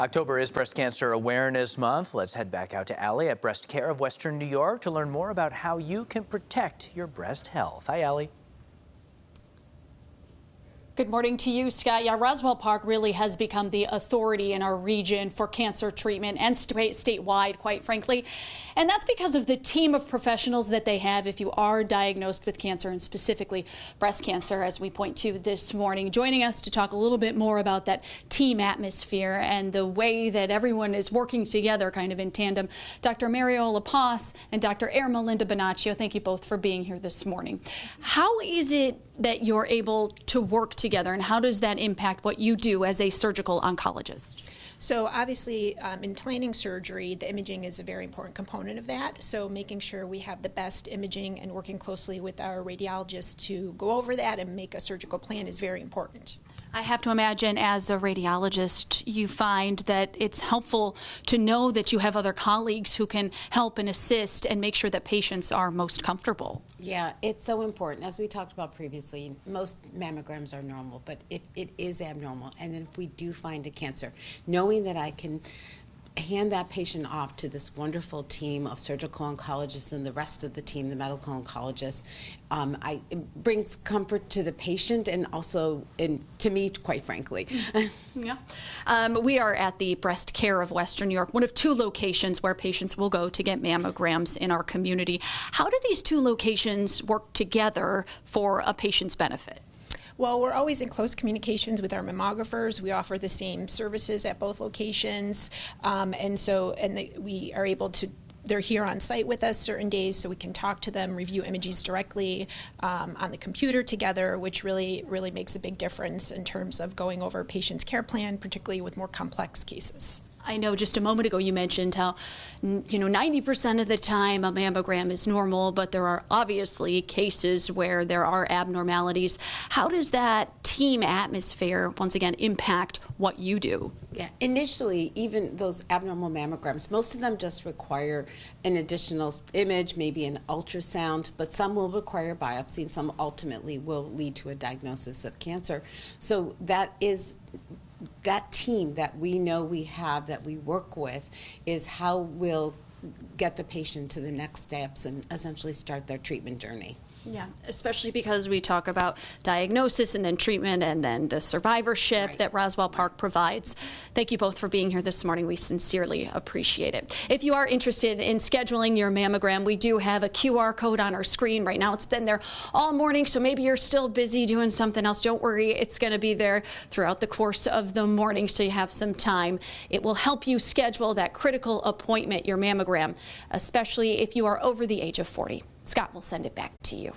October is Breast Cancer Awareness Month. Let's head back out to Allie at Breast Care of Western New York to learn more about how you can protect your breast health. Hi, Allie. Good morning to you, Scott. Yeah, Roswell Park really has become the authority in our region for cancer treatment and statewide, quite frankly. And that's because of the team of professionals that they have if you are diagnosed with cancer, and specifically breast cancer, as we point to this morning. Joining us to talk a little bit more about that team atmosphere and the way that everyone is working together kind of in tandem, Dr. Mariola Paz and Dr. Ermelinda Bonaccio. Thank you both for being here this morning. How is it that you're able to work together, and how does that impact what you do as a surgical oncologist? So obviously, in planning surgery, the imaging is a very important component of that. So making sure we have the best imaging and working closely with our radiologists to go over that and make a surgical plan is very important. I have to imagine as a radiologist, you find that it's helpful to know that you have other colleagues who can help and assist and make sure that patients are most comfortable. Yeah, it's so important. As we talked about previously, most mammograms are normal, but if it is abnormal, and then if we do find a cancer, knowing that I can hand that patient off to this wonderful team of surgical oncologists and the rest of the team, the medical oncologists, it brings comfort to the patient and also to me, quite frankly. Yeah. We are at the Breast Care of Western New York, one of two locations where patients will go to get mammograms in our community. How do these two locations work together for a patient's benefit? Well, we're always in close communications with our mammographers. We offer the same services at both locations, we are able to. They're here on site with us certain days, so we can talk to them, review images directly on the computer together, which really makes a big difference in terms of going over a patient's care plan, particularly with more complex cases. I know just a moment ago you mentioned how, 90% of the time a mammogram is normal, but there are obviously cases where there are abnormalities. How does that team atmosphere, once again, impact what you do? Yeah, initially, even those abnormal mammograms, most of them just require an additional image, maybe an ultrasound, but some will require biopsy and some ultimately will lead to a diagnosis of cancer. So that team that we know we have, that we work with, is how we'll get the patient to the next steps and essentially start their treatment journey. Yeah, especially because we talk about diagnosis and then treatment and then the survivorship that Roswell Park provides. Thank you both for being here this morning. We sincerely appreciate it. If you are interested in scheduling your mammogram, we do have a QR code on our screen right now. It's been there all morning, so maybe you're still busy doing something else. Don't worry, it's going to be there throughout the course of the morning, so you have some time. It will help you schedule that critical appointment, your mammogram, especially if you are over the age of 40. Scott will send it back to you.